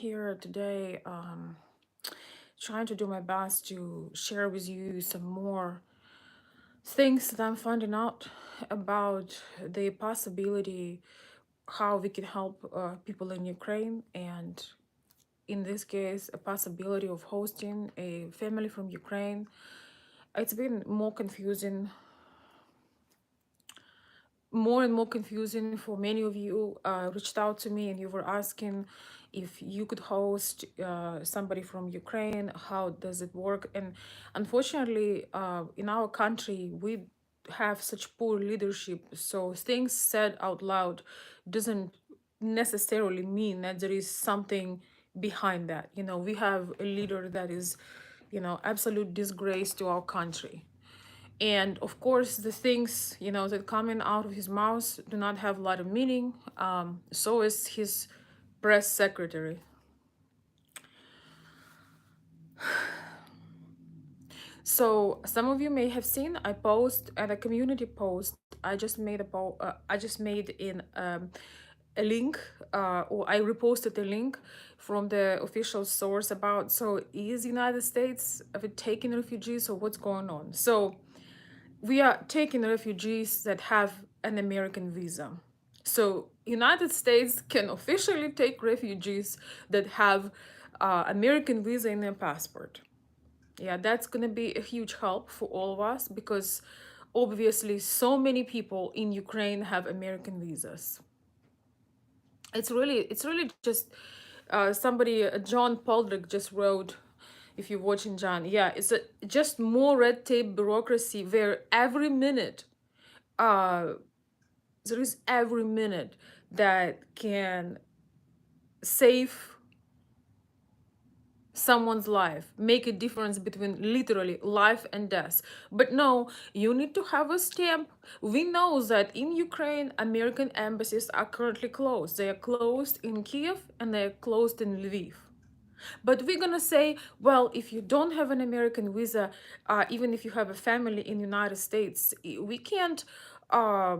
here today, trying to do my best to share with you some more things that I'm finding out about the possibility how we can help people in Ukraine, and in this case, a possibility of hosting a family from Ukraine. It's been more and more confusing for many of you. Reached out to me and you were asking if you could host somebody from Ukraine, how does it work? And unfortunately, in our country, we have such poor leadership, so things said out loud doesn't necessarily mean that there is something behind that. We have a leader that is, absolute disgrace to our country, and of course the things that coming out of his mouth do not have a lot of meaning. So is his press secretary. So some of you may have seen I post at a community post. I just made in a link, or I reposted a link from the official source about, so is United States of it taking refugees or what's going on. So we are taking refugees that have an American visa. So United States can officially take refugees that have American visa in their passport. Yeah, that's gonna be a huge help for all of us, because obviously so many people in Ukraine have American visas. It's really just somebody, John Poldrick just wrote, if you're watching John, yeah, just more red tape bureaucracy where every minute, uh there is every minute that can save someone's life, make a difference between literally life and death. But no, you need to have a stamp. We know that in Ukraine, American embassies are currently closed. They are closed in Kiev and they are closed in Lviv. But we're gonna say, well, if you don't have an American visa, even if you have a family in the United States, we can't, uh,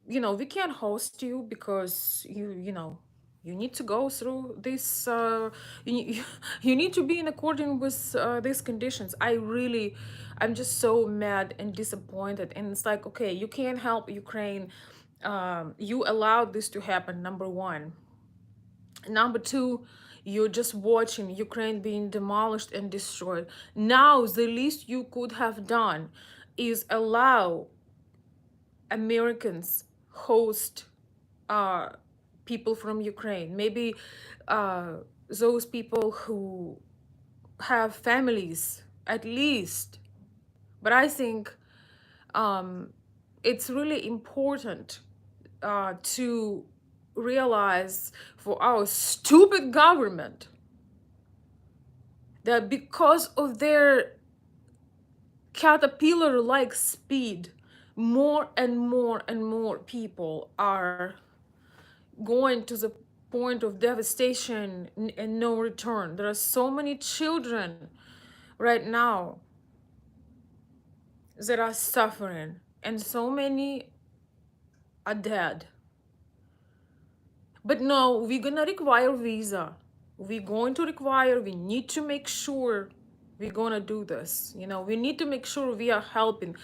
we can't host you because you need to go through this. You, you need to be in accordance with these conditions. I'm just so mad and disappointed. And it's like, okay, you can't help Ukraine. You allowed this to happen. Number one. Number two, you're just watching Ukraine being demolished and destroyed. Now, the least you could have done is allow Americans host uh, people from Ukraine. Maybe those people who have families, at least. But I think it's really important to realize for our stupid government that because of their caterpillar like speed, more and more and more people are going to the point of devastation and no return. There are so many children right now that are suffering, and so many are dead. But no, we're gonna require visa. We need to make sure we're gonna do this. We need to make sure we are helping.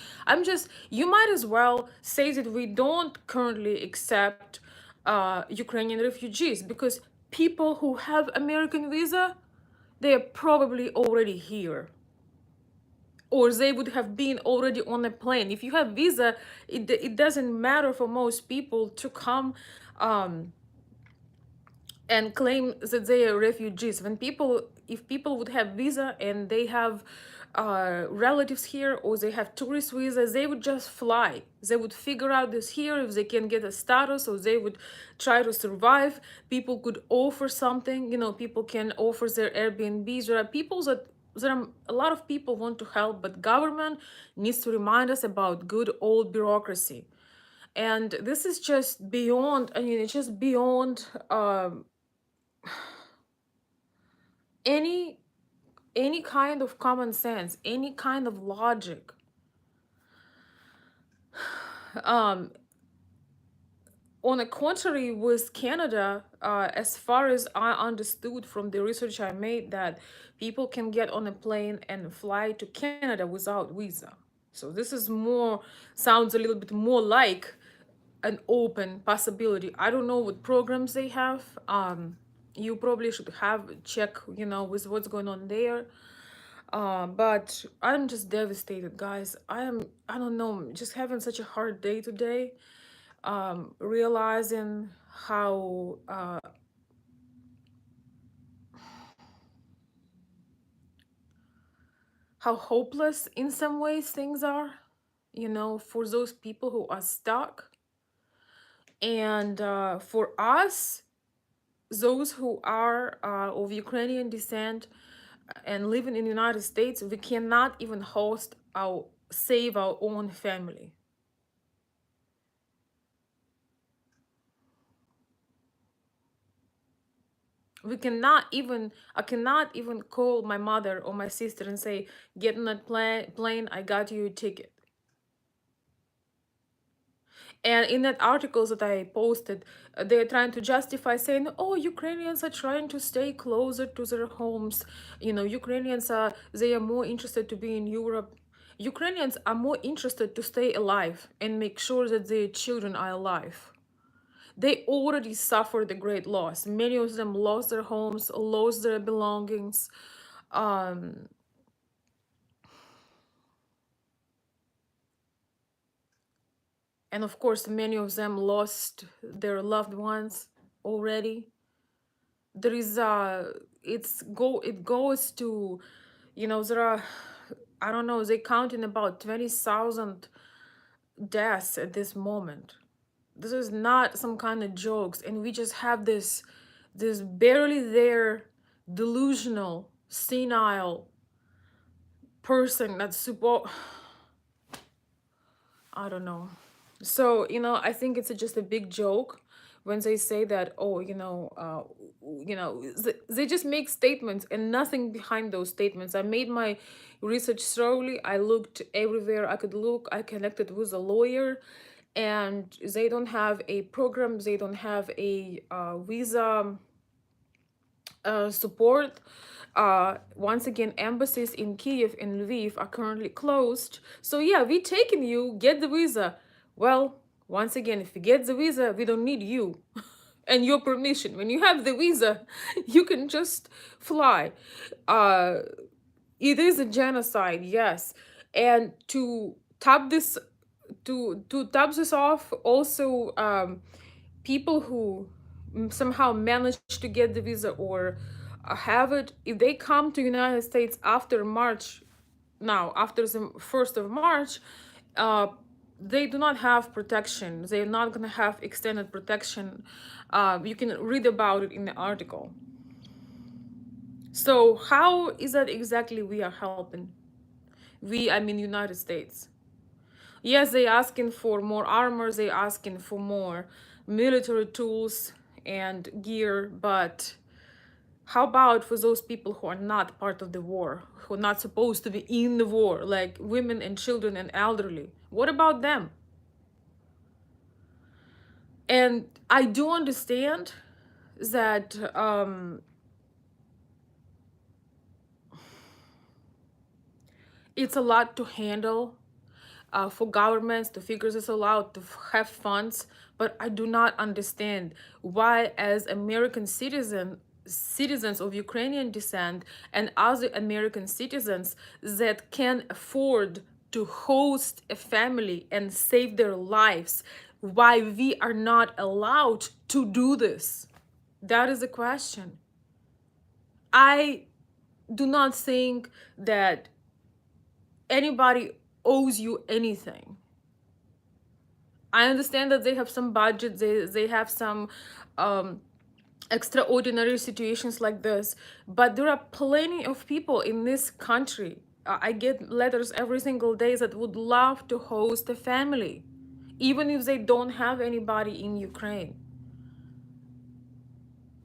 You might as well say that we don't currently accept Ukrainian refugees, because people who have American visa, they are probably already here, or they would have been already on a plane. If you have visa, it doesn't matter for most people to come and claim that they are refugees. If people would have visa and they have relatives here, or they have tourist visas, they would just fly. They would figure out this here if they can get a status, or they would try to survive. People could offer something. People can offer their Airbnbs. A lot of people want to help, but government needs to remind us about good old bureaucracy. And this is just beyond. I mean, it's just beyond any any kind of common sense, any kind of logic. um On the contrary, with Canada, as far as I understood from the research I made, that people can get on a plane and fly to Canada without visa. So this is more, sounds a little bit more like an open possibility. I don't know what programs they have. You probably should have check, with what's going on there. But I'm just devastated, guys. I don't know, just having such a hard day today, realizing how hopeless in some ways things are, for those people who are stuck. And for us, those who are of Ukrainian descent and living in the United States, we cannot even save our own family. We cannot even I cannot even call my mother or my sister and say, get on that plane, I got you a ticket. And in that articles that I posted, they're trying to justify, saying, oh, Ukrainians are trying to stay closer to their homes. Ukrainians they are more interested to be in Europe. Ukrainians are more interested to stay alive and make sure that their children are alive. They already suffered a great loss. Many of them lost their homes, lost their belongings. Um, and of course, many of them lost their loved ones already. There is it goes to, there are, I don't know, they counting about 20,000 deaths at this moment. This is not some kind of jokes, and we just have this barely there delusional, senile person that's super, I don't know. So, I think it's just a big joke when they say that, oh, they just make statements and nothing behind those statements. I made my research thoroughly. I looked everywhere I could look. I connected with a lawyer, and they don't have a program. They don't have a visa support. Once again, embassies in Kiev and Lviv are currently closed. So yeah, we taking you, get the visa. Well, once again, if you get the visa, we don't need you and your permission. When you have the visa, you can just fly. Uh, it is a genocide, yes. And to top this off, also, people who somehow manage to get the visa or have it, if they come to United States after March, now after the 1st of March, uh, they do not have protection. They're not going to have extended protection. You can read about it in the article. So how is that exactly we are helping? I mean United States. Yes, they asking for more armor, they asking for more military tools and gear, but how about for those people who are not part of the war, who are not supposed to be in the war, like women and children and elderly? What about them? And I do understand that it's a lot to handle for governments to figure this all out, to have funds, but I do not understand why, as American citizens of Ukrainian descent and other American citizens that can afford to host a family and save their lives, why we are not allowed to do this. That is the question. I do not think that anybody owes you anything. I understand that they have some budget, they have some um, extraordinary situations like this, but there are plenty of people in this country. I get letters every single day that would love to host a family, even if they don't have anybody in Ukraine.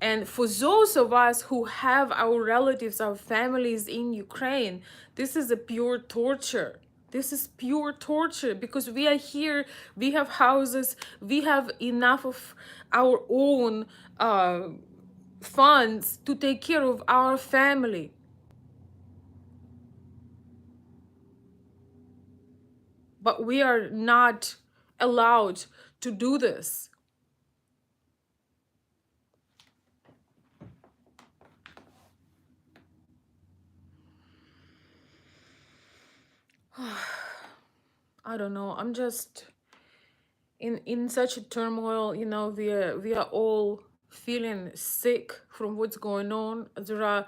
And for those of us who have our relatives, our families in Ukraine, this is a pure torture. This is pure torture because we are here, we have houses, we have enough of our own uh, funds to take care of our family, but we are not allowed to do this. I don't know. I'm just in such a turmoil. You know, we are all feeling sick from what's going on. There are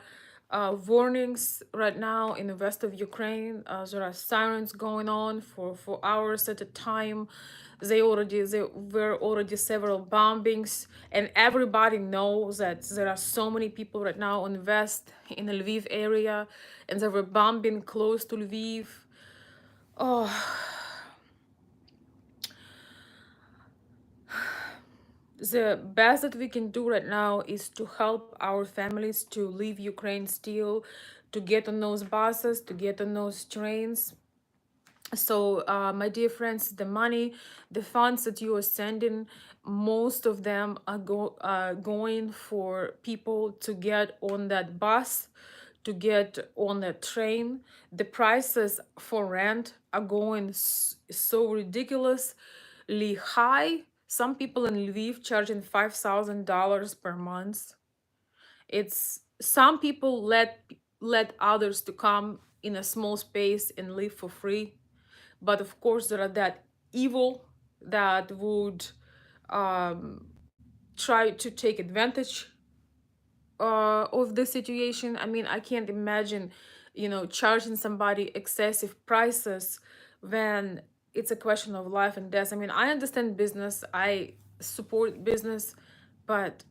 warnings right now in the west of Ukraine. There are sirens going on for hours at a time. There were already several bombings, and everybody knows that there are so many people right now on the west in the Lviv area, and they were bombing close to Lviv. Oh, the best that we can do right now is to help our families to leave Ukraine still, to get on those buses, to get on those trains. So, my dear friends, the money, the funds that you are sending, most of them are going for people to get on that bus, to get on that train. The prices for rent are going so ridiculously high. Some people in Lviv charging $5,000 per month. It's some people let others to come in a small space and live for free, but of course there are that evil that would um, try to take advantage of the situation. I mean, I can't imagine, charging somebody excessive prices when it's a question of life and death. I mean, I understand business, I support business, but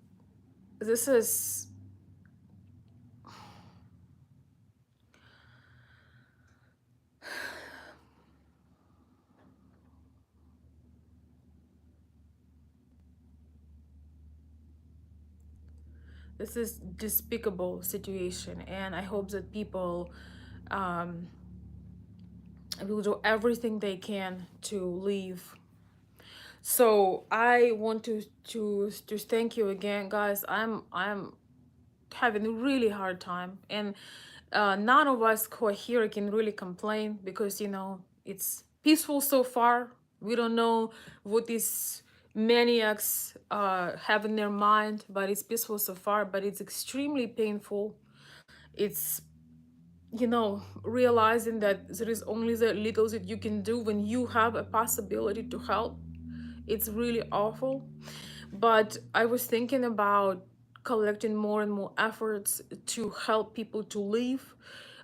this is this is despicable situation, and I hope that people um, will do everything they can to leave. So I want to thank you again, guys. I'm having a really hard time, and none of us who are here can really complain because it's peaceful so far. We don't know what these maniacs have in their mind, but it's peaceful so far. But it's extremely painful. It's realizing that there is only the little that you can do when you have a possibility to help. It's really awful. But I was thinking about collecting more and more efforts to help people to leave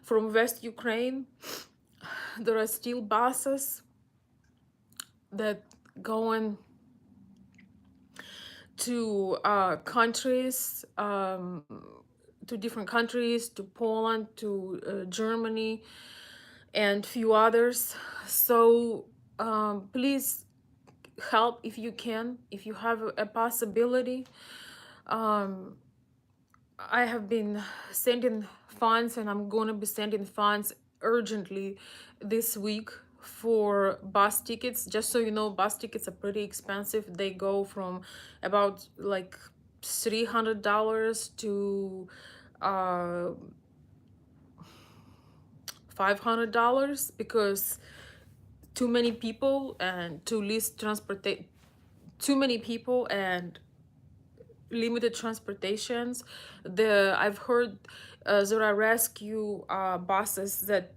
from West Ukraine. There are still buses that going to countries, to different countries, to Poland, to Germany, and few others. So please help if you can, if you have a possibility. um, I have been sending funds, and I'm going to be sending funds urgently this week for bus tickets. Just so you know, bus tickets are pretty expensive. They go from about like $300 to uh, $500 because too many people and too many people and limited transportations. I've heard there are rescue buses that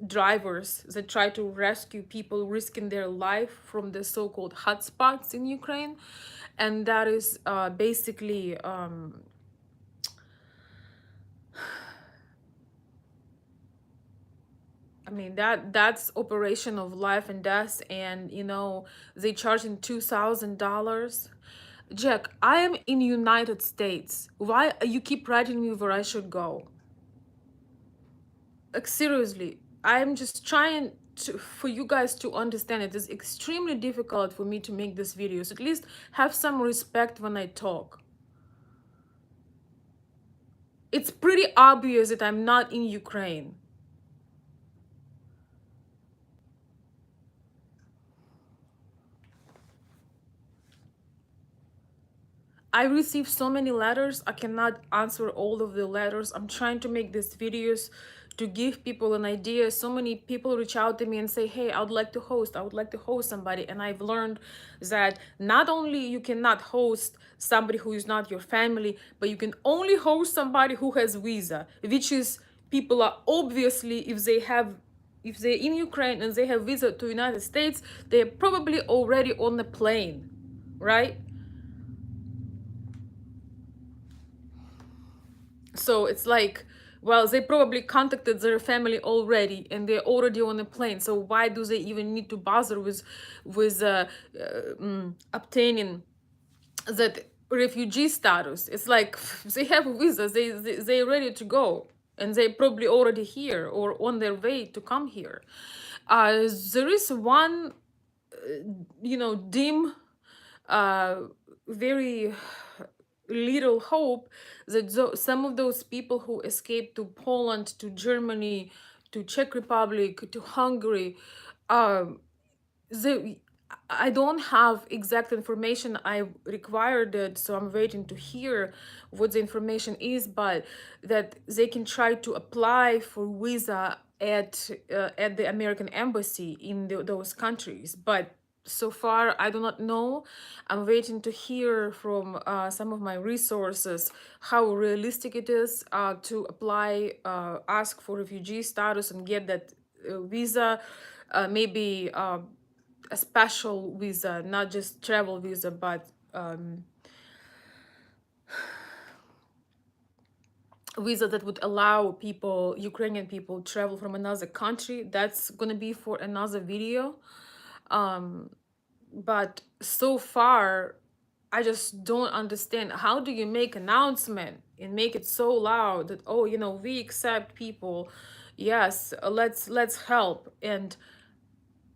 drivers that try to rescue people risking their life from the so-called hotspots in Ukraine, and that is basically I mean that's operation of life and death, and they charging $2,000. Jack, I am in United States. Why you keep writing me where I should go? Like seriously, I'm just trying for you guys to understand it is extremely difficult for me to make these videos. At least have some respect when I talk. It's pretty obvious that I'm not in Ukraine. I received so many letters. I cannot answer all of the letters. I'm trying to make these videos to give people an idea. So many people reach out to me and say, hey, I would like to host. I would like to host somebody. And I've learned that not only you cannot host somebody who is not your family, but you can only host somebody who has visa, which is people are obviously, if they're in Ukraine and they have visa to United States, they're probably already on the plane, right? So it's like, well, they probably contacted their family already and they're already on a plane. So why do they even need to bother with obtaining that refugee status? It's like they have a visa, they're ready to go, and they're probably already here or on their way to come here. There is one, dim, uh, very little hope that some of those people who escaped to Poland, to Germany, to Czech Republic, to Hungary, um, the I don't have exact information. I required it, so I'm waiting to hear what the information is. But that they can try to apply for visa at the American embassy in those countries. But so far, I do not know. I'm waiting to hear from some of my resources how realistic it is to apply, ask for refugee status and get that visa. Maybe a special visa, not just travel visa, but visa that would allow people, Ukrainian people, travel from another country. That's gonna be for another video. But so far, I just don't understand, how do you make announcement and make it so loud that, oh, we accept people, yes, let's help, and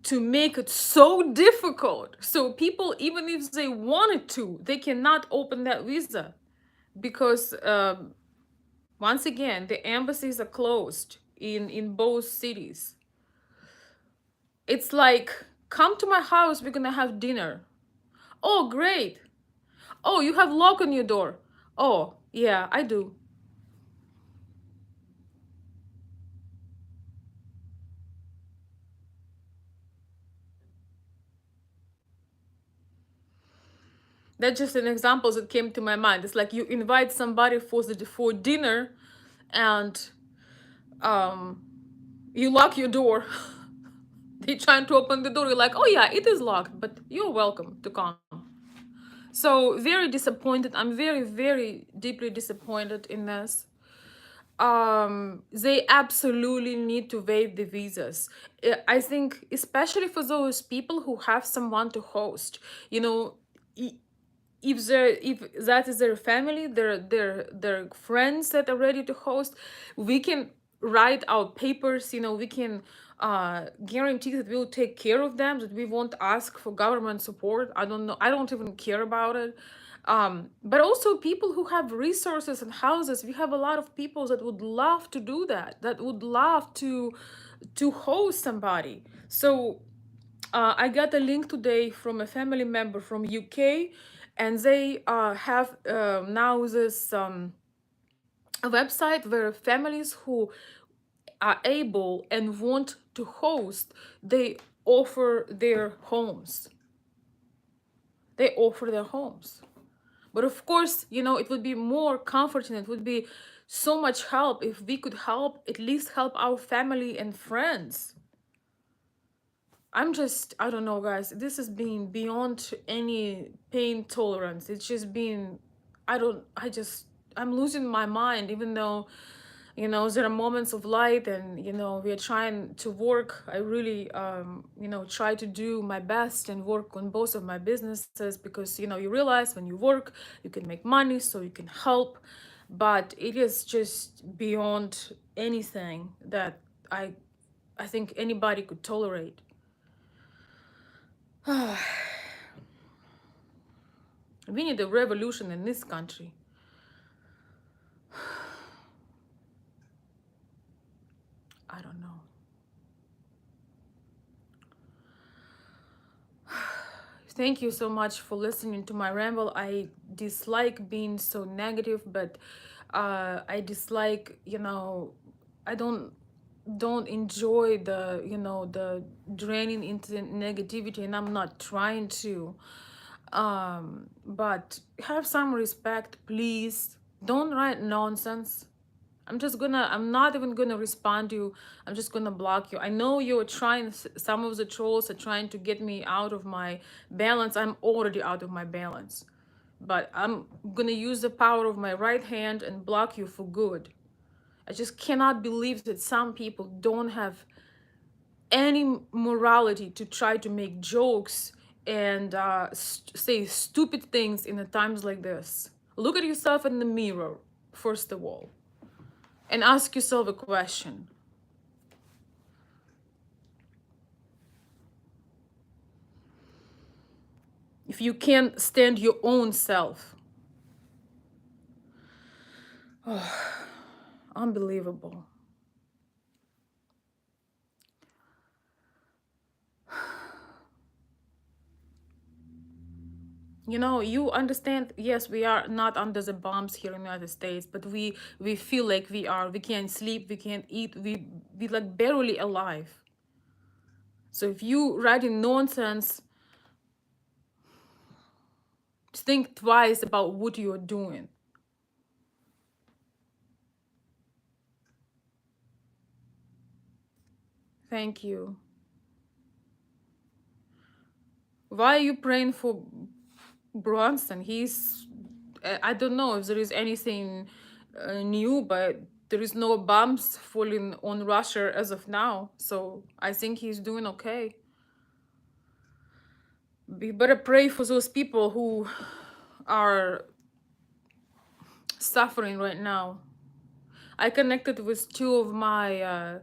to make it so difficult so people, even if they wanted to, they cannot open that visa because once again the embassies are closed in both cities. It's like, come to my house, we're gonna have dinner. Oh, great. Oh, you have lock on your door. Oh, yeah, I do. That's just an example that came to my mind. It's like you invite somebody for dinner, and um you lock your door. They trying to open the door, you're like, oh yeah, it is locked, but you're welcome to come. So very disappointed. I'm very, very deeply disappointed in this. They absolutely need to waive the visas. I think especially for those people who have someone to host, you know, if that is their family, their friends that are ready to host, we can write out papers, we can guarantee that we'll take care of them, that we won't ask for government support. I don't know, I don't even care about it. But also people who have resources and houses, we have a lot of people that would love to do that, that would love to host somebody. So I got a link today from a family member from UK, and they have now this a website where families who are able and want to host, they offer their homes. They offer their homes. But of course, it would be more comforting. It would be so much help if we could help, at least help our family and friends. I don't know, guys. This has been beyond any pain tolerance. It's just been, I'm losing my mind, even though, there are moments of light and, we are trying to work. I really, try to do my best and work on both of my businesses because, you realize when you work, you can make money so you can help. But it is just beyond anything that I think anybody could tolerate. We need a revolution in this country. I don't know. thank you so much for listening to my ramble. I dislike being so negative, but I dislike, I don't enjoy the, the draining into negativity, and I'm not trying to. But have some respect, please. Don't write nonsense. I'm not even gonna respond to you. I'm just gonna block you. I know you're trying, some of the trolls are trying to get me out of my balance. I'm already out of my balance. But I'm gonna use the power of my right hand and block you for good. I just cannot believe that some people don't have any morality to try to make jokes and say stupid things in a times like this. Look at yourself in the mirror, first of all, and ask yourself a question. If you can't stand your own self, unbelievable. You understand, yes, we are not under the bombs here in the United States, but we feel like we are. We can't sleep, we can't eat, we like barely alive. So if you writing nonsense, think twice about what you're doing. Thank you. Why are you praying for Bronson? I don't know if there is anything new, but there is no bombs falling on Russia as of now. So I think he's doing okay. We better pray for those people who are suffering right now. I connected with two of my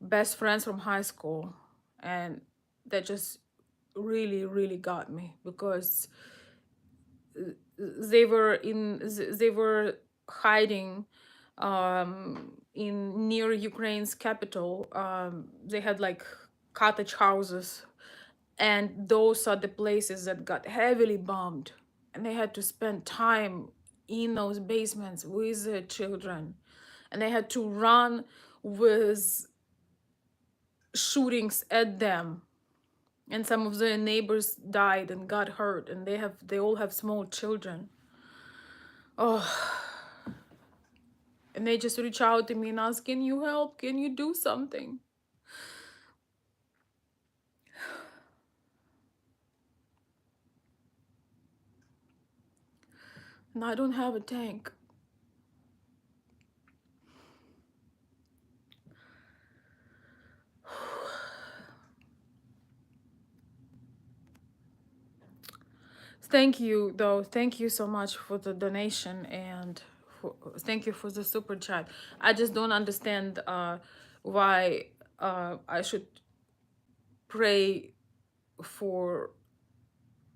best friends from high school, and that just really, really got me because they were hiding in near Ukraine's capital. They had like cottage houses, and those are the places that got heavily bombed, and they had to spend time in those basements with their children, and they had to run with shootings at them, and some of their neighbors died and got hurt, and they all have small children. Oh, and they just reach out to me and ask, can you help, can you do something? And I don't have a tank. Thank you, though. Thank you so much for the donation, and thank you for the super chat. I just don't understand why I should pray for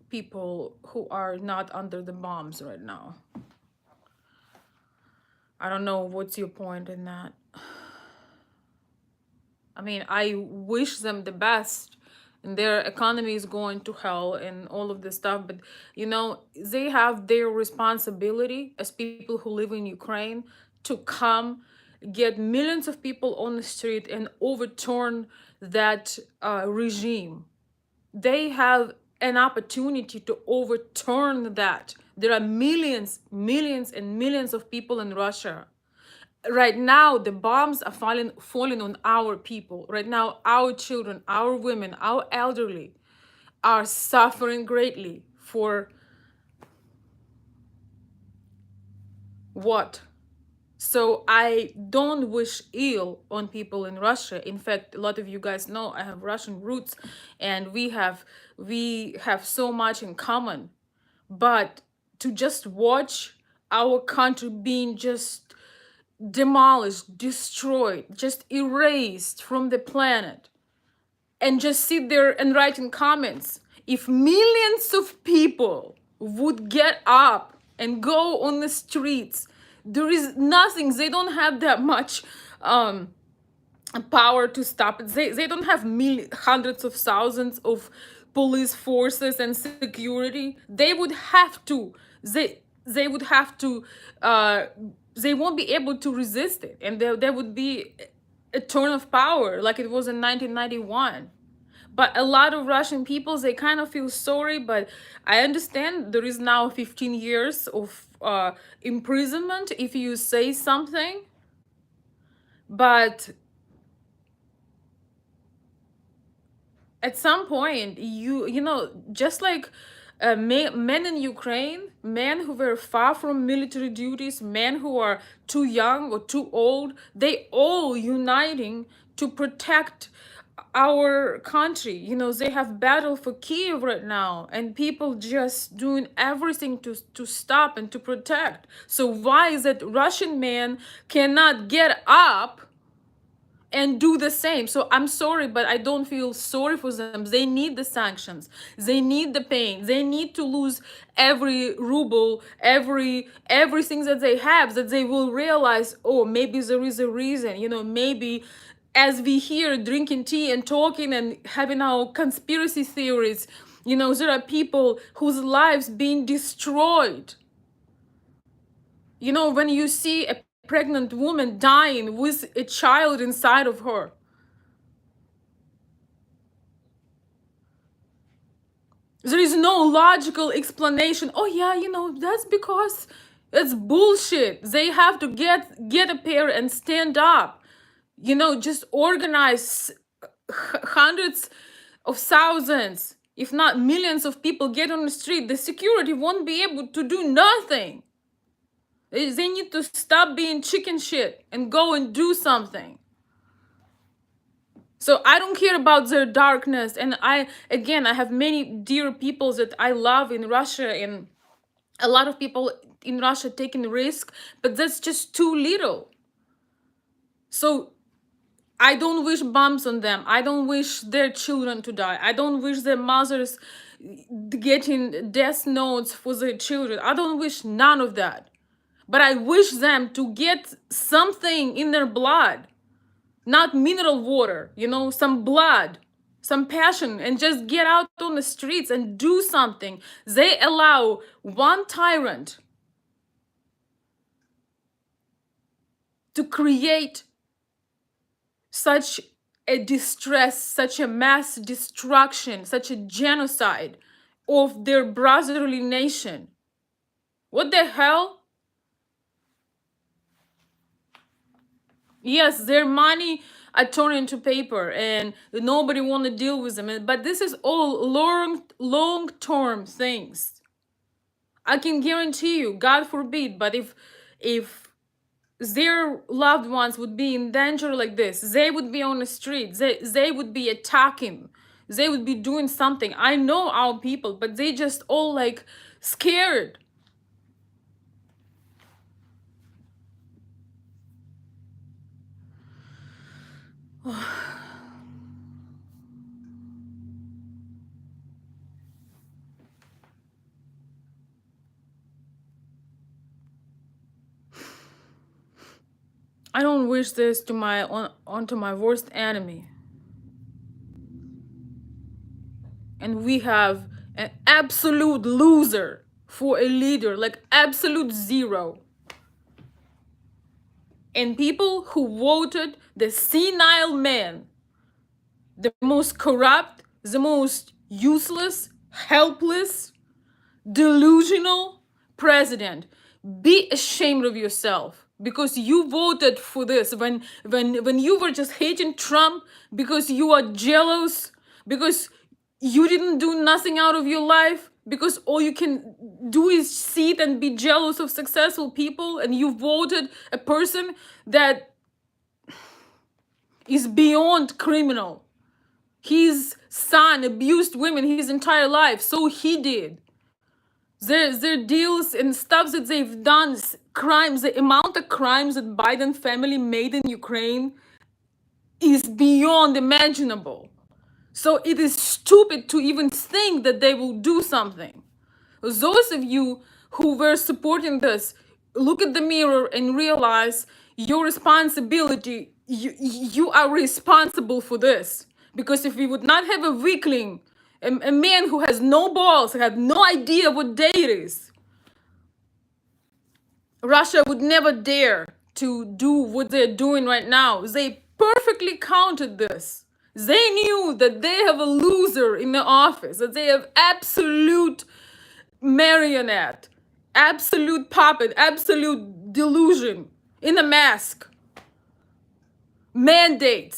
people who are not under the bombs right now. I don't know what's your point in that. I mean, I wish them the best, and their economy is going to hell and all of this stuff, but they have their responsibility as people who live in Ukraine to come get millions of people on the street and overturn that regime. They have an opportunity to overturn that. There are millions, millions, and millions of people in Russia. Right now, the bombs are falling on our people. Right now, our children, our women, our elderly are suffering greatly for what? So I don't wish ill on people in Russia. In fact, a lot of you guys know I have Russian roots, and we have so much in common. But to just watch our country being just demolished, destroyed, just erased from the planet, and just sit there and write in comments, if millions of people would get up and go on the streets, there is nothing, they don't have that much power to stop it. They don't have hundreds of thousands of police forces and security, they would have to, they would have to, they won't be able to resist it, and there would be a turn of power like it was in 1991. But a lot of Russian people, they kind of feel sorry, but I understand there is now 15 years of imprisonment if you say something. But at some point, you know, just like men in Ukraine, men who were far from military duties, men who are too young or too old, they all uniting to protect our country. You know, they have battle for Kiev right now, and people just doing everything to stop and to protect. So why is it Russian men cannot get up and do the same? So I'm sorry, but I don't feel sorry for them. They need the sanctions, they need the pain, they need to lose every ruble, everything that they have, that they will realize, oh, maybe there is a reason. You know, maybe as we here drinking tea and talking and having our conspiracy theories, you know, there are people whose lives being destroyed. You know, when you see a pregnant woman dying with a child inside of her, there is no logical explanation. Oh yeah, you know, that's because it's bullshit. They have to get a pair and stand up. You know, just organize hundreds of thousands, if not millions of people get on the street. The security won't be able to do nothing. They need to stop being chicken shit and go and do something. So I don't care about their darkness. And I have many dear people that I love in Russia, and a lot of people in Russia taking risk, but that's just too little. So I don't wish bombs on them. I don't wish their children to die. I don't wish their mothers getting death notes for their children. I don't wish none of that. But I wish them to get something in their blood, not mineral water, you know, some blood, some passion, and just get out on the streets and do something. They allow one tyrant to create such a distress, such a mass destruction, such a genocide of their brotherly nation. What the hell? Yes, their money are turned into paper and nobody want to deal with them. But this is all long-term things. I can guarantee you, God forbid, but if their loved ones would be in danger like this, they would be on the street, they would be attacking, they would be doing something. I know our people, but they just all like scared. I don't wish this to onto my worst enemy. And we have an absolute loser for a leader, like absolute zero. And people who voted the senile man, the most corrupt, the most useless, helpless, delusional president. Be ashamed of yourself, because you voted for this when you were just hating Trump because you are jealous, because you didn't do nothing out of your life, because all you can do is sit and be jealous of successful people, and you voted a person that is beyond criminal. His son abused women his entire life, so he did. Their deals and stuff that they've done, crimes, the amount of crimes that Biden family made in Ukraine is beyond imaginable. So it is stupid to even think that they will do something. Those of you who were supporting this, look at the mirror and realize your responsibility. You are responsible for this. Because if we would not have a weakling A man who has no balls, who have no idea what day it is. Russia would never dare to do what they're doing right now. They perfectly counted this. They knew that they have a loser in the office, that they have absolute marionette, absolute puppet, absolute delusion in a mask. Mandate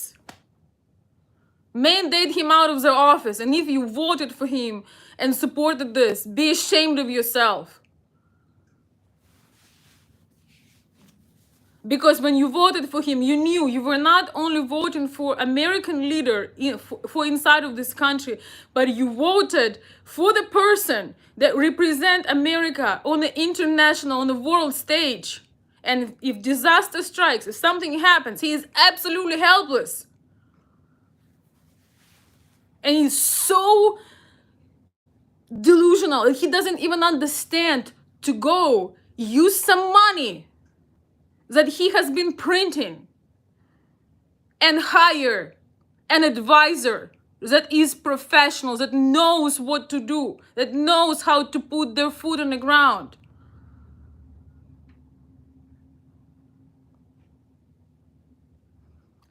him out of the office. And if you voted for him and supported this, be ashamed of yourself. Because when you voted for him, you knew you were not only voting for American leader for inside of this country, but you voted for the person that represent America on the international, on the world stage. And if disaster strikes, if something happens, he is absolutely helpless. And he's so delusional. He doesn't even understand to go use some money that he has been printing and hire an advisor that is professional, that knows what to do, that knows how to put their foot on the ground.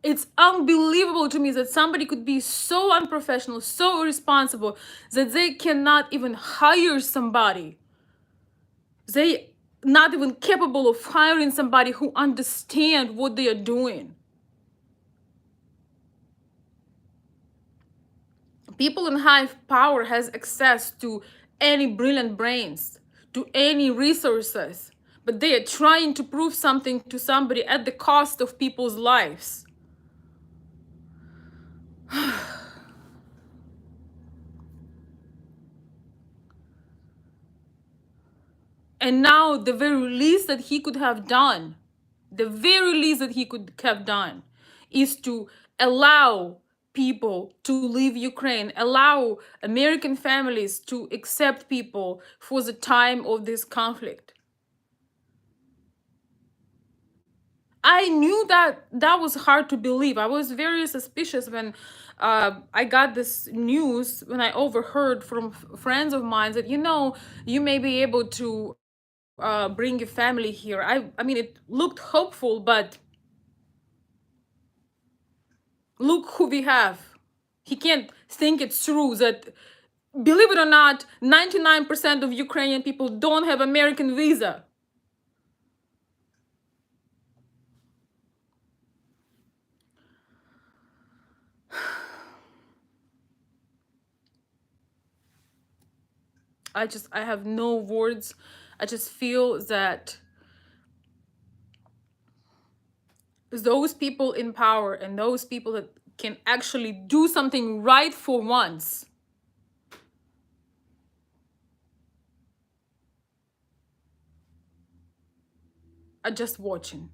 It's unbelievable to me that somebody could be so unprofessional, so irresponsible, that they cannot even hire somebody. They not even capable of hiring somebody who understands what they are doing. People in high power has access to any brilliant brains, to any resources, but they are trying to prove something to somebody at the cost of people's lives. And now the very least that he could have done, is to allow people to leave Ukraine, allow American families to accept people for the time of this conflict. I knew that was hard to believe. I was very suspicious when I got this news, when I overheard from friends of mine that, you may be able to bring your family here. I mean, it looked hopeful, but look who we have. He can't think it through that, believe it or not, 99% of Ukrainian people don't have American visa. I have no words. I just feel that those people in power and those people that can actually do something right for once are just watching.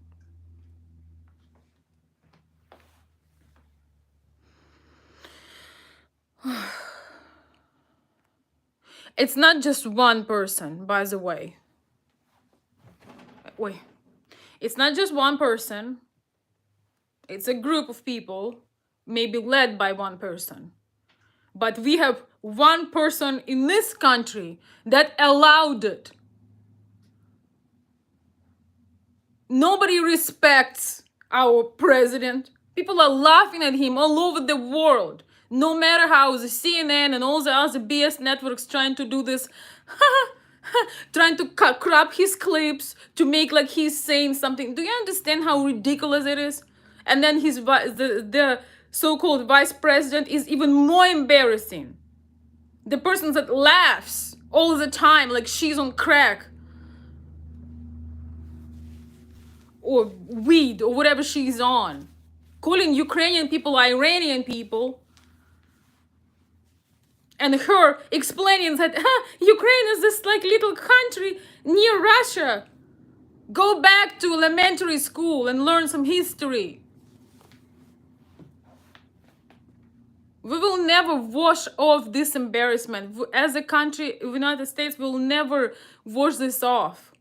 It's not just one person, by the way. Wait. It's not just one person. It's a group of people, maybe led by one person. But we have one person in this country that allowed it. Nobody respects our president. People are laughing at him all over the world. No matter how the CNN and all the other BS networks trying to do this, trying to crop his clips to make like he's saying something. Do you understand how ridiculous it is? And then the so-called vice president is even more embarrassing. The person that laughs all the time like she's on crack or weed or whatever she's on, calling Ukrainian people Iranian people, and her explaining that Ukraine is this like little country near Russia. Go back to elementary school and learn some history. We will never wash off this embarrassment. As a country, the United States will never wash this off.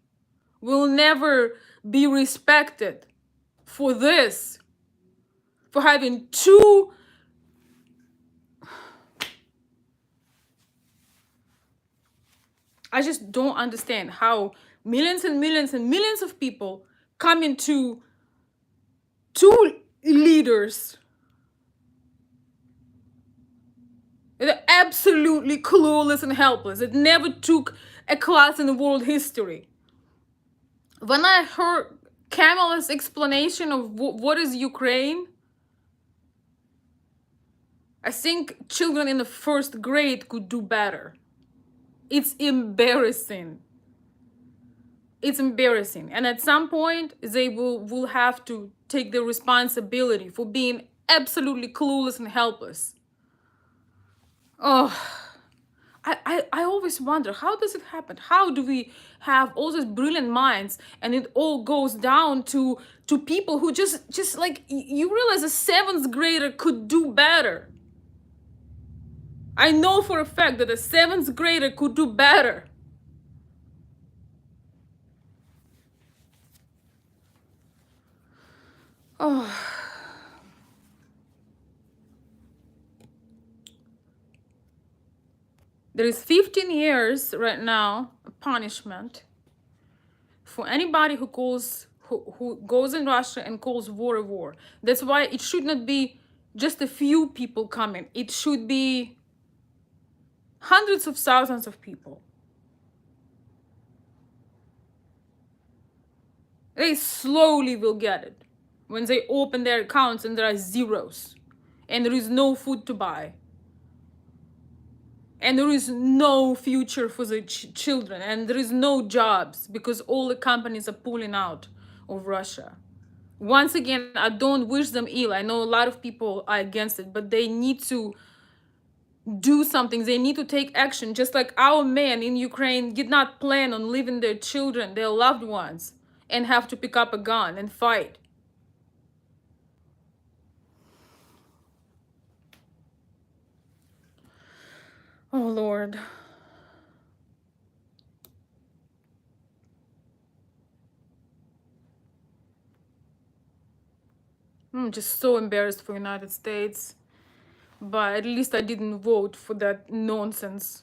We'll never be respected for this, for having two I just don't understand how millions and millions and millions of people come into two leaders. They're absolutely clueless and helpless. It never took a class in world history. When I heard Kamala's explanation of what is Ukraine, I think children in the first grade could do better. It's embarrassing. It's embarrassing. And at some point, they will have to take the responsibility for being absolutely clueless and helpless. Oh, I always wonder, how does it happen? How do we have all these brilliant minds and it all goes down to people who just like, you realize a seventh grader could do better. I know for a fact that a seventh grader could do better. Oh, there is 15 years right now punishment for anybody who goes in Russia and calls war a war. That's why it should not be just a few people coming. It should be hundreds of thousands of people. They slowly will get it when they open their accounts and there are zeros and there is no food to buy and there is no future for the children and there is no jobs because all the companies are pulling out of Russia. Once again, I don't wish them ill. I know a lot of people are against it, but they need to do something. They need to take action. Just like our men in Ukraine did not plan on leaving their children, their loved ones, and have to pick up a gun and fight. Oh, Lord. I'm just so embarrassed for United States. But at least I didn't vote for that nonsense.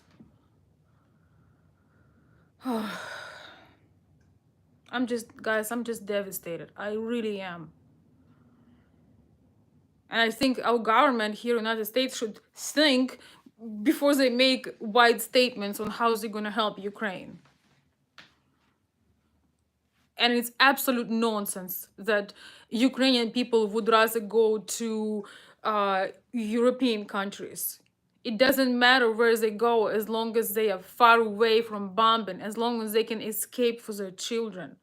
Guys, I'm just devastated. I really am. And I think our government here in the United States should think before they make wide statements on how they're going to help Ukraine. And it's absolute nonsense that Ukrainian people would rather go to European countries. It doesn't matter where they go as long as they are far away from bombing, as long as they can escape for their children.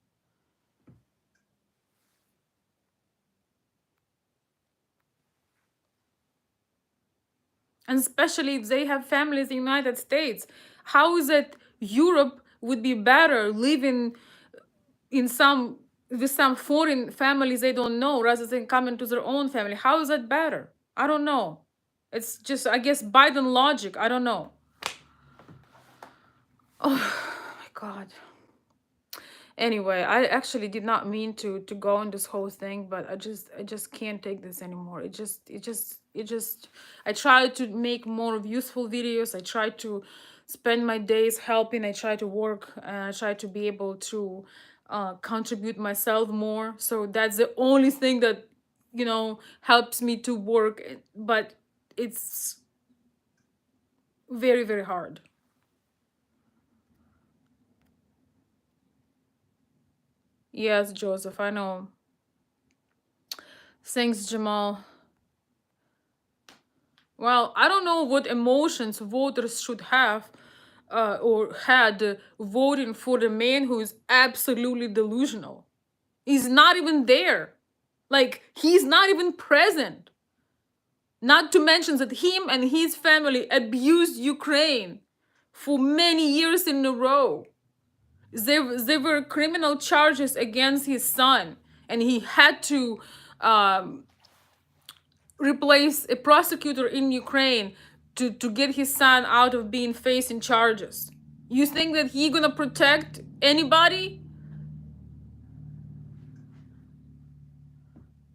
And especially if they have families in the United States. How is it Europe would be better living in some with some foreign families they don't know rather than coming to their own family? How is that better? I don't know. It's just, I guess, Biden logic. I don't know. Oh my God. Anyway, I actually did not mean to go on this whole thing, but I just can't take this anymore. It just I try to make more of useful videos. I try to spend my days helping. I try to work and I try to be able to contribute myself more. So that's the only thing that helps me to work, but it's very, very hard. Yes, Joseph, I know. Thanks, Jamal. Well, I don't know what emotions voters should have or had voting for the man who is absolutely delusional. He's not even there. Like, he's not even present. Not to mention that him and his family abused Ukraine for many years in a row. There were criminal charges against his son, and he had to replace a prosecutor in Ukraine to get his son out of being facing charges. You think that he gonna protect anybody?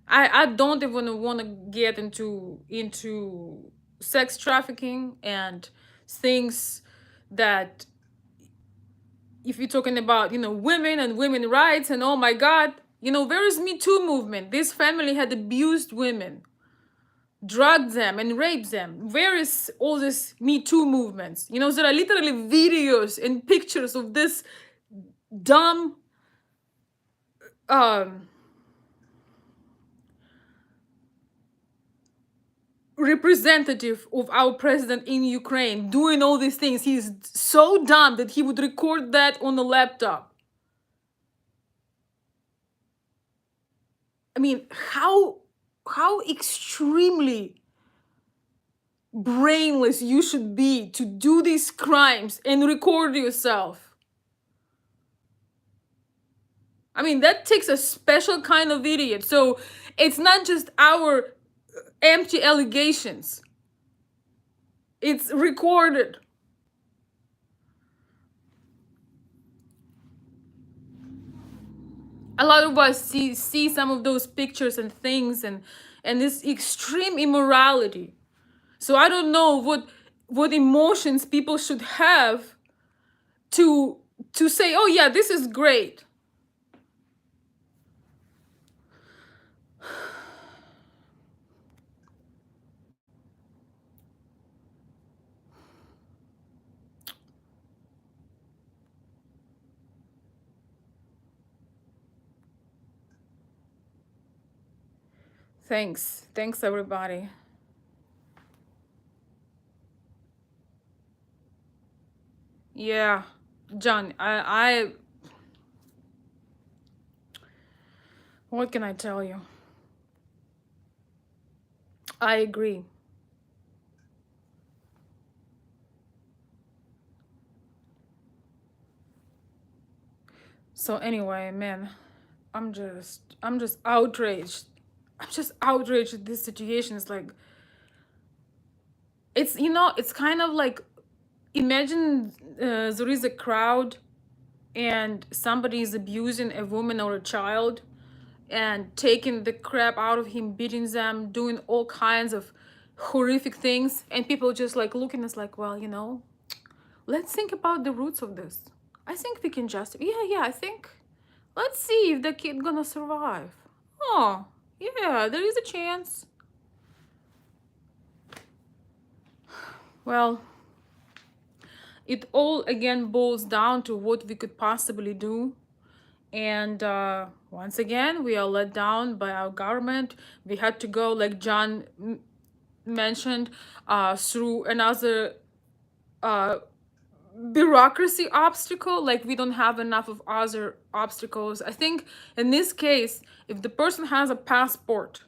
I don't even want to get into sex trafficking and things that if you're talking about, women and women rights, and oh my God, where is Me Too movement? This family had abused women, drugged them, and raped them. Where is all this Me Too movements? There are literally videos and pictures of this dumb um representative of our president in Ukraine doing all these things. He's so dumb that he would record that on a laptop. I mean, how extremely brainless you should be to do these crimes and record yourself. I mean, that takes a special kind of idiot. So it's not just our empty allegations. It's recorded. A lot of us see some of those pictures and things, and this extreme immorality. So I don't know what emotions people should have to say, oh yeah, this is great. Thanks everybody. Yeah, John, I what can I tell you? I agree. So anyway, man, I'm just outraged. I'm just outraged at this situation. It's like, it's kind of like, imagine there is a crowd and somebody is abusing a woman or a child and taking the crap out of him, beating them, doing all kinds of horrific things, and people just like looking at us like, well, let's think about the roots of this. I think we can just, yeah, I think, let's see if the kid gonna survive. Oh, yeah, there is a chance. Well, it all again boils down to what we could possibly do. And once again, we are let down by our government. We had to go, like John mentioned, through another bureaucracy obstacle. Like, we don't have enough of other obstacles. I think in this case, if the person has a passport,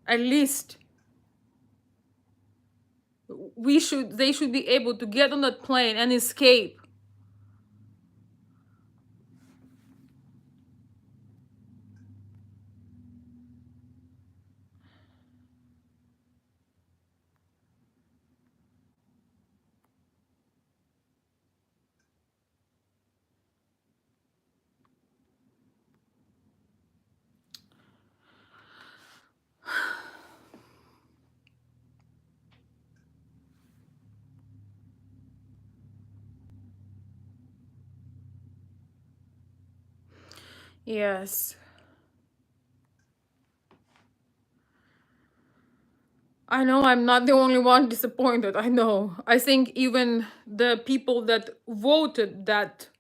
at least they should be able to get on that plane and escape. Yes, I know I'm not the only one disappointed. I know. I think even the people that voted that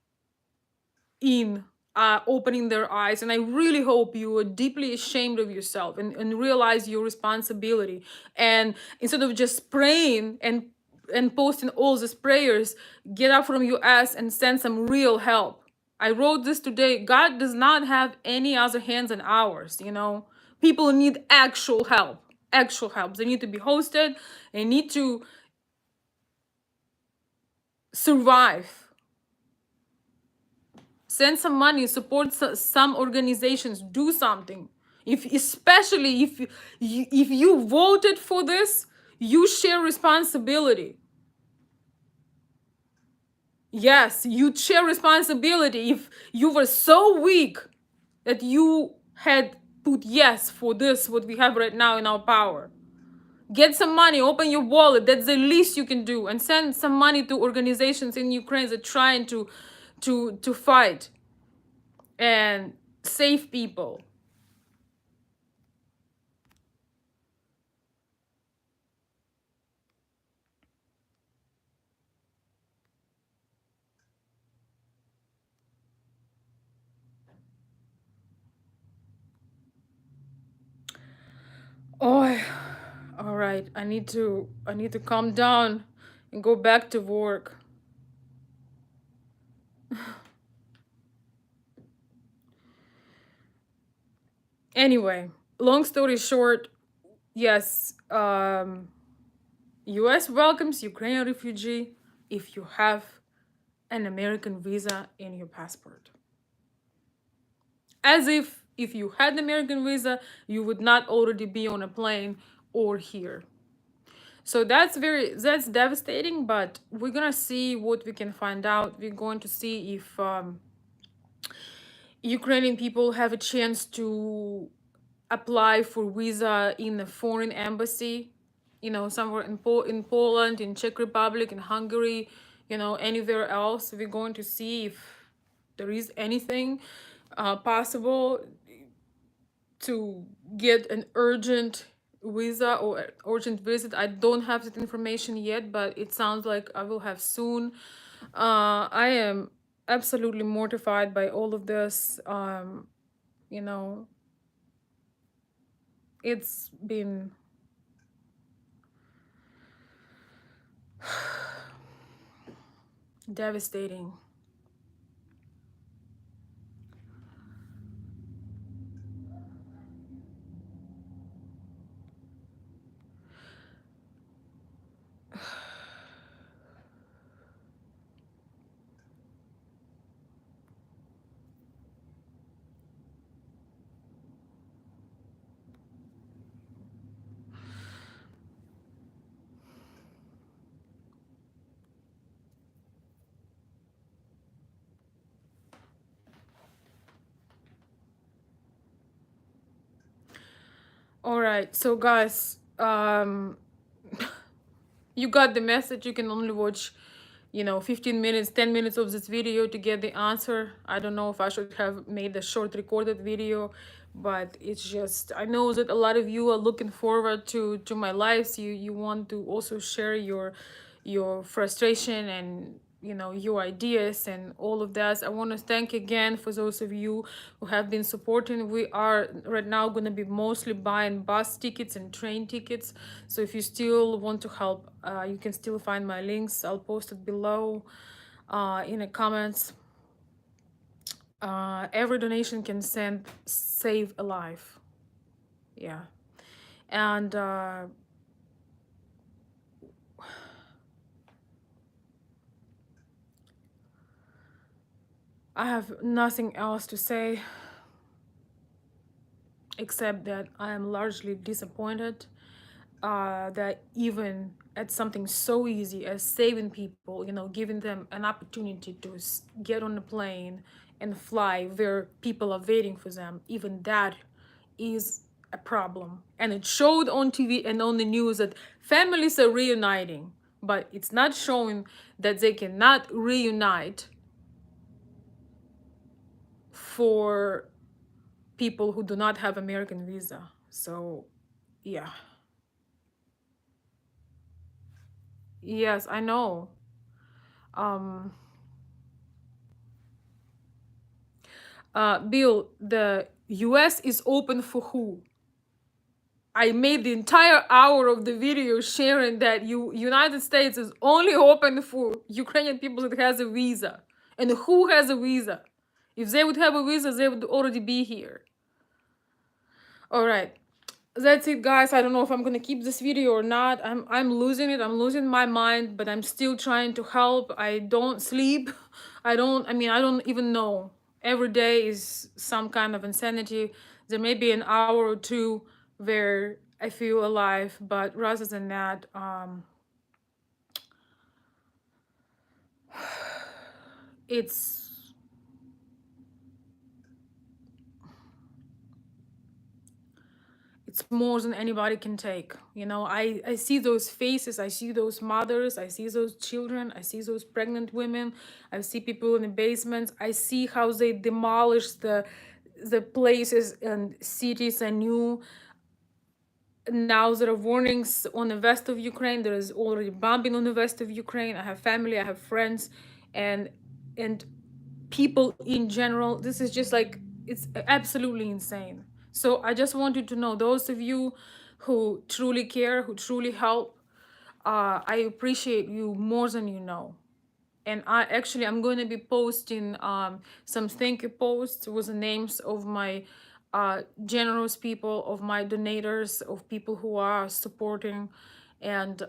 in are opening their eyes, and I really hope you are deeply ashamed of yourself and realize your responsibility. And instead of just praying and posting all these prayers, get up from your ass and send some real help. I wrote this today. God does not have any other hands than ours. People need actual help. Actual help. They need to be hosted. They need to survive. Send some money, support some organizations, do something. Especially if you voted for this, you share responsibility. Yes, you share responsibility. If you were so weak that you had put yes for this, what we have right now in our power, get some money, open your wallet. That's the least you can do, and send some money to organizations in Ukraine that are trying to fight and save people. Oh, all right. I need to calm down and go back to work. Anyway, long story short, yes, US welcomes Ukrainian refugee if you have an American visa in your passport. As if you had an American visa, you would not already be on a plane or here. So that's devastating, but we're gonna see what we can find out. We're going to see if Ukrainian people have a chance to apply for visa in a foreign embassy, somewhere in Poland, in Czech Republic, in Hungary, anywhere else. We're going to see if there is anything possible to get an urgent visa or urgent visit. I don't have that information yet, but it sounds like I will have soon. I am absolutely mortified by all of this. You know, it's been devastating. All right, so guys, you got the message. You can only watch 15 minutes, 10 minutes of this video to get the answer. I don't know if I should have made a short recorded video, but it's just, I know that a lot of you are looking forward to my lives. You want to also share your frustration and your ideas and all of that. I want to thank again for those of you who have been supporting. We are right now going to be mostly buying bus tickets and train tickets, so if you still want to help, you can still find my links. I'll post it below in the comments. Every donation can save a life. Yeah. And I have nothing else to say except that I am largely disappointed that even at something so easy as saving people, giving them an opportunity to get on a plane and fly where people are waiting for them, even that is a problem. And it showed on TV and on the news that families are reuniting, but it's not showing that they cannot reunite for people who do not have American visa. So, yeah. Yes, I know. Um, Bill, the US is open for who? I made the entire hour of the video sharing that United States is only open for Ukrainian people that has a visa. And who has a visa? If they would have a visa, they would already be here. All right. That's it, guys. I don't know if I'm gonna keep this video or not. I'm losing it. I'm losing my mind, but I'm still trying to help. I don't sleep. I don't even know. Every day is some kind of insanity. There may be an hour or two where I feel alive, but rather than that, it's it's more than anybody can take. You know, I see those faces, I see those mothers, I see those children, I see those pregnant women, I see people in the basements, I see how they demolish the places and cities I knew. Now there are warnings on the west of Ukraine. There is already bombing on the west of Ukraine. I have family, I have friends, and and people in general. This is just like, it's absolutely insane. So I just want you to know, those of you who truly care, who truly help, I appreciate you more than you know. And I'm going to be posting some thank you posts with the names of my generous people, of my donators, of people who are supporting and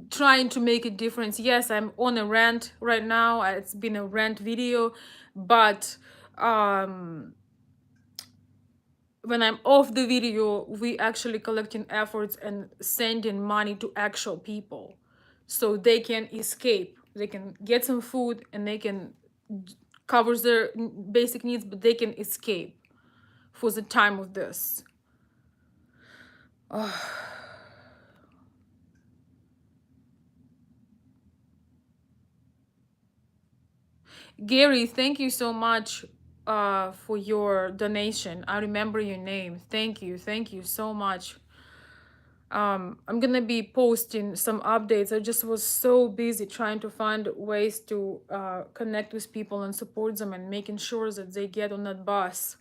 trying to make a difference. Yes, I'm on a rant right now. It's been a rant video, but um when I'm off the video, we actually collecting efforts and sending money to actual people so they can escape. They can get some food and they can cover their basic needs, but they can escape for the time of this. Gary, thank you so much for your donation. I remember your name. Thank you so much. I'm gonna be posting some updates. I just was so busy trying to find ways to connect with people and support them and making sure that they get on that bus.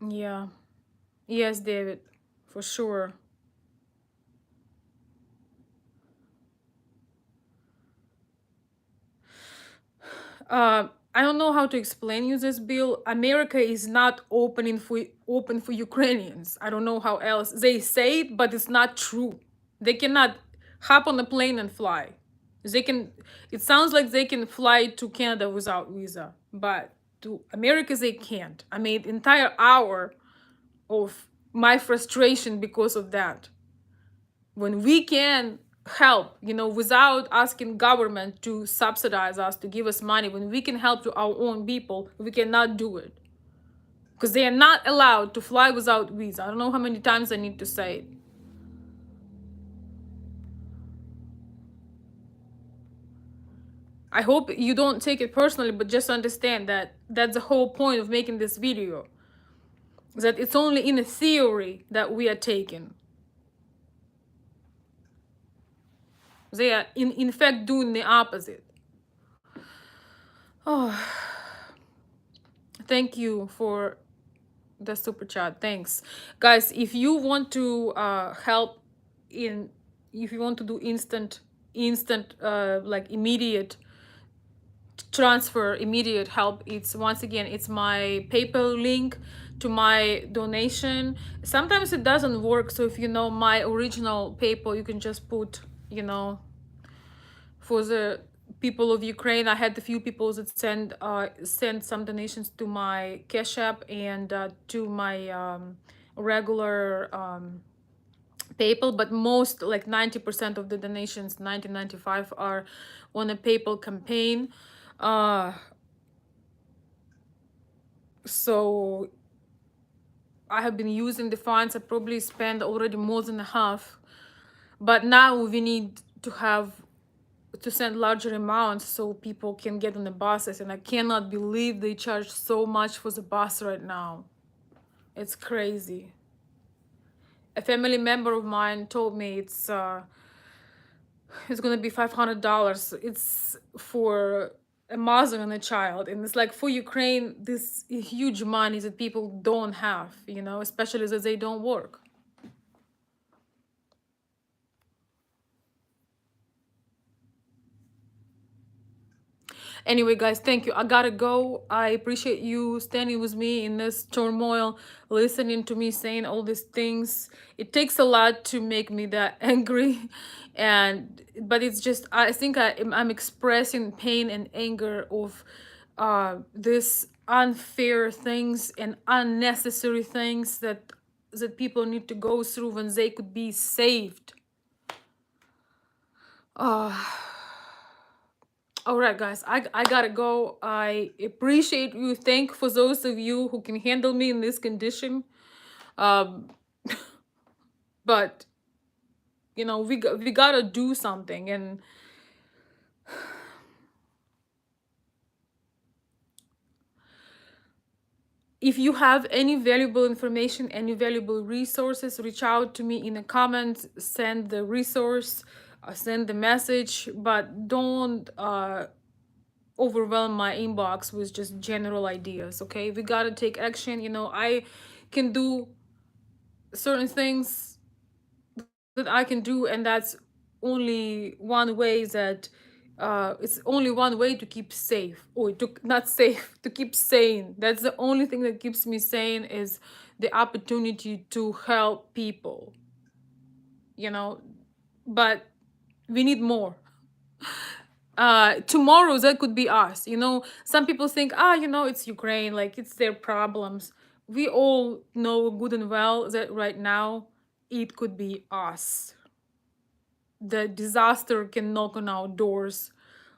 Yeah. Yes, David, for sure. I don't know how to explain you this, Bill. America is not open for Ukrainians. I don't know how else they say it, but it's not true. They cannot hop on a plane and fly. They can. It sounds like they can fly to Canada without visa, but to America they can't. I made entire hour of my frustration because of that. When we can help, without asking government to subsidize us, to give us money, when we can help to our own people, we cannot do it because they are not allowed to fly without visa. I don't know how many times I need to say it. I hope you don't take it personally, but just understand that that's the whole point of making this video, that it's only in a theory that we are taking. They are in fact doing the opposite. Oh, thank you for the super chat. Thanks, guys. If you want to help in, if you want to do instant like immediate transfer, immediate help, it's once again, it's my PayPal link to my donation. Sometimes it doesn't work, so if you know my original PayPal, you can just put, for the people of Ukraine. I had a few people that send some donations to my Cash App and to my regular PayPal, but most, like 90% of the donations, 95 are on a PayPal campaign. So I have been using the funds. I probably spent already more than a half, but now we need to send larger amounts so people can get on the buses, and I cannot believe they charge so much for the bus right now. It's crazy. A family member of mine told me it's gonna be $500. It's for a mother and a child, and it's like, for Ukraine, this huge money that people don't have, especially that they don't work. Anyway, guys, thank you. I gotta go. I appreciate you standing with me in this turmoil, listening to me saying all these things. It takes a lot to make me that angry, but it's just, I think I'm expressing pain and anger of this unfair things and unnecessary things that people need to go through when they could be saved. All right, guys, I gotta go. I appreciate you. Thank for those of you who can handle me in this condition. Um, but we gotta do something. And if you have any valuable information, any valuable resources, reach out to me in the comments. Send the resource, send the message, but don't overwhelm my inbox with just general ideas. Okay, we gotta take action. I can do certain things that I can do, and that's only one way that it's only one way to keep safe, or to not safe, to keep sane. That's the only thing that keeps me sane, is the opportunity to help people, you know. But we need more. Tomorrow that could be us. Some people think, it's Ukraine, like it's their problems. We all know good and well that right now it could be us. The disaster can knock on our doors.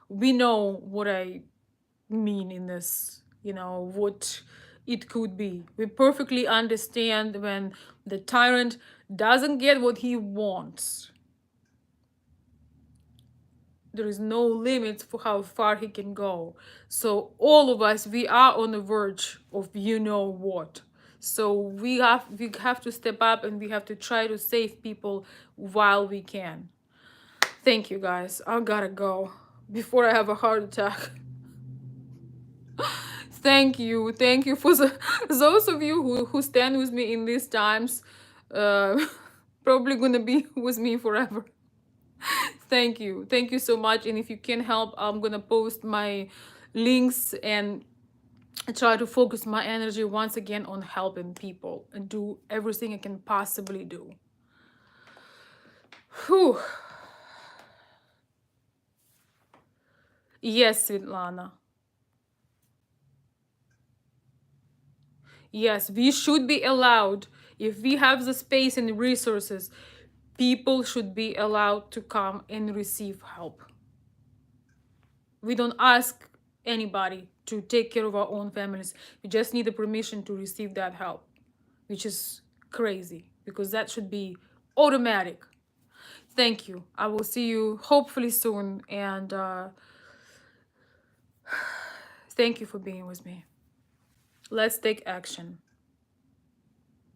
We know what I mean in this, what it could be. We perfectly understand when the tyrant doesn't get what he wants. There is no limit for how far he can go. So all of us, we are on the verge of what. So we have to step up, and we have to try to save people while we can. Thank you, guys. I gotta go before I have a heart attack. Thank you for those of you who stand with me in these times. Uh, probably gonna be with me forever. Thank you so much. And if you can help, I'm gonna post my links and try to focus my energy once again on helping people and do everything I can possibly do. Whew. Yes, Svetlana. Yes, we should be allowed, if we have the space and resources, people should be allowed to come and receive help. We don't ask anybody to take care of our own families. We just need the permission to receive that help, which is crazy, because that should be automatic. Thank you. I will see you hopefully soon. And thank you for being with me. Let's take action.